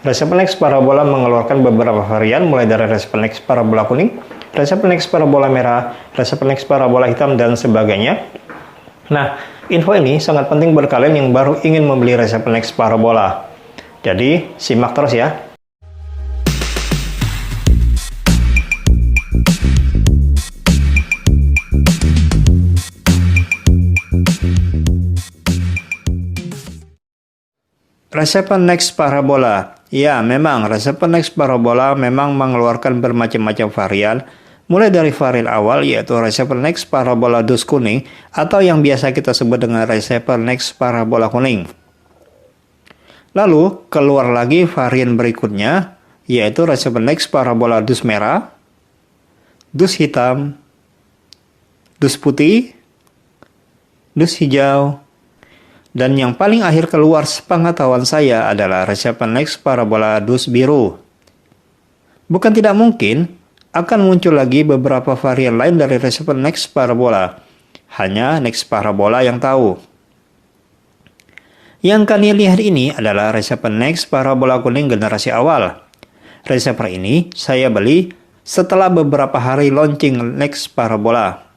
Reseplex parabola mengeluarkan beberapa varian, mulai dari Reseplex parabola kuning, Reseplex parabola merah, Reseplex parabola hitam, dan sebagainya. Nah, info ini sangat penting buat kalian yang baru ingin membeli Reseplex parabola. Jadi, simak terus ya. Reseplex parabola. Ya, memang Reseplex parabola memang mengeluarkan bermacam-macam varian, mulai dari varian awal yaitu Reseplex parabola dus kuning atau yang biasa kita sebut dengan Reseplex parabola kuning. Lalu, keluar lagi varian berikutnya yaitu Reseplex parabola dus merah, dus hitam, dus putih, dus hijau, dan yang paling akhir keluar sepengetahuan saya adalah Reseplex parabola dus biru. Bukan tidak mungkin akan muncul lagi beberapa varian lain dari Reseplex parabola. Hanya Nex parabola yang tahu. Yang kalian lihat ini adalah Reseplex parabola kuning generasi awal. Resepler ini saya beli setelah beberapa hari launching Nex parabola.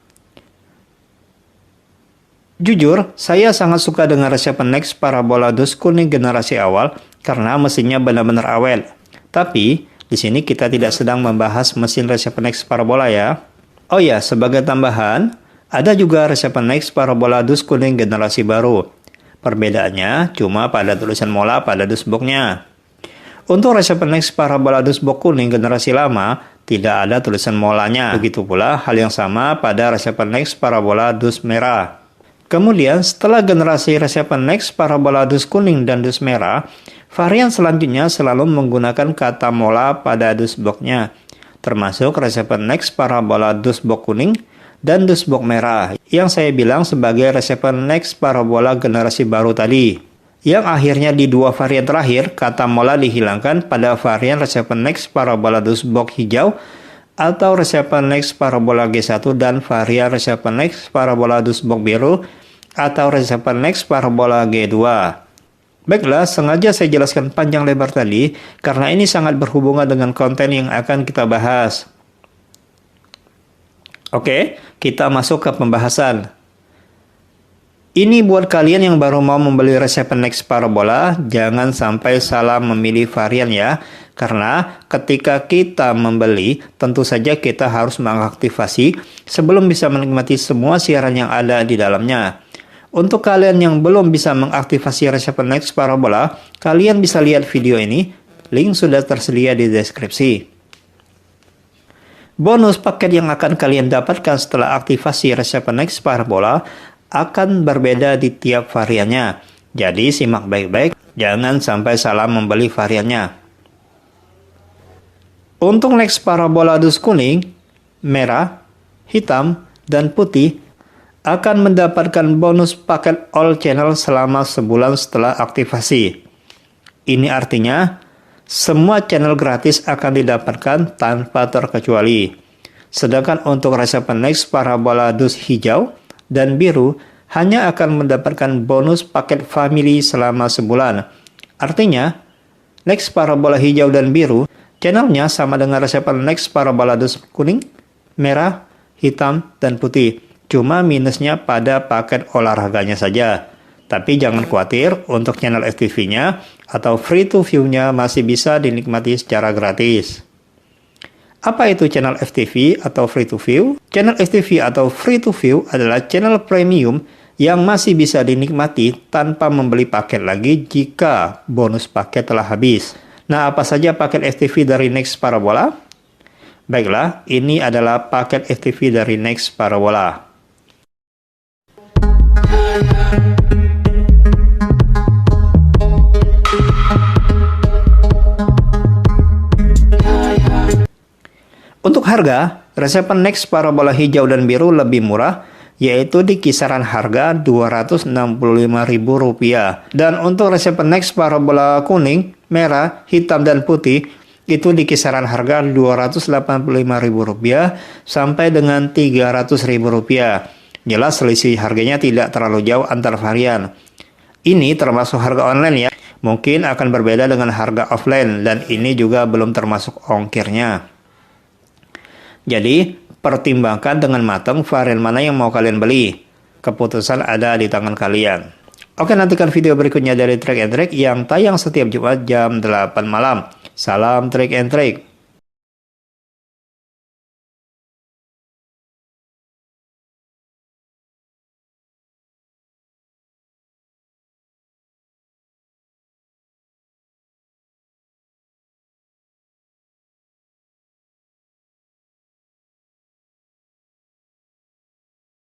Jujur, saya sangat suka dengan Reseplex parabola dus kuning generasi awal karena mesinnya benar-benar awet. Tapi, di sini kita tidak sedang membahas mesin Reseplex parabola ya. Oh ya, sebagai tambahan, ada juga Reseplex parabola dus kuning generasi baru. Perbedaannya cuma pada tulisan mola pada dus boxnya. Untuk Reseplex parabola dus box kuning generasi lama, tidak ada tulisan molanya. Begitu pula hal yang sama pada Reseplex parabola dus merah. Kemudian, setelah generasi Reseplex parabola dus kuning dan dus merah, varian selanjutnya selalu menggunakan kata mola pada dus boxnya, termasuk Reseplex parabola dus box kuning dan dus box merah, yang saya bilang sebagai Reseplex parabola generasi baru tadi. Yang akhirnya di dua varian terakhir, kata mola dihilangkan pada varian Reseplex parabola dus box hijau atau Reseplex parabola G1 dan varian Reseplex parabola dus box biru atau Reseplex parabola G2. Baiklah, sengaja saya jelaskan panjang lebar tadi karena ini sangat berhubungan dengan konten yang akan kita bahas. Oke, kita masuk ke pembahasan. Ini buat kalian yang baru mau membeli Reseplex parabola, jangan sampai salah memilih varian ya. Karena ketika kita membeli, tentu saja kita harus mengaktifasi sebelum bisa menikmati semua siaran yang ada di dalamnya. Untuk kalian yang belum bisa mengaktifasi Reseplex parabola, kalian bisa lihat video ini, link sudah tersedia di deskripsi. Bonus paket yang akan kalian dapatkan setelah aktifasi Reseplex parabola akan berbeda di tiap variannya. Jadi simak baik-baik, jangan sampai salah membeli variannya. Untuk Nex parabola dus kuning, merah, hitam, dan putih akan mendapatkan bonus paket all channel selama sebulan setelah aktivasi. Ini artinya, semua channel gratis akan didapatkan tanpa terkecuali. Sedangkan untuk Reseplex parabola dus hijau dan biru hanya akan mendapatkan bonus paket family selama sebulan. Artinya, Nex parabola hijau dan biru, channelnya sama dengan Reseplex parabola dus kuning, merah, hitam, dan putih. Cuma minusnya pada paket olahraganya saja. Tapi jangan khawatir, untuk channel FTV-nya atau free to view-nya masih bisa dinikmati secara gratis. Apa itu channel FTV atau free to view? Channel FTV atau free to view adalah channel premium yang masih bisa dinikmati tanpa membeli paket lagi jika bonus paket telah habis. Nah, apa saja paket FTV dari Nex parabola? Baiklah, ini adalah paket FTV dari Nex parabola. Untuk harga, Reseplex parabola hijau dan biru lebih murah, yaitu di kisaran harga Rp265.000. Dan untuk Reseplex parabola kuning, merah, hitam, dan putih, itu di kisaran harga Rp285.000 sampai dengan Rp300.000. Jelas selisih harganya tidak terlalu jauh antar varian. Ini termasuk harga online ya. mungkin akan berbeda dengan harga offline dan ini juga belum termasuk ongkirnya. Jadi, pertimbangkan dengan matang varian mana yang mau kalian beli. Keputusan ada di tangan kalian. Oke, nantikan video berikutnya dari Trek and Trek yang tayang setiap Jumat jam 8 malam. Salam Trek and Trek.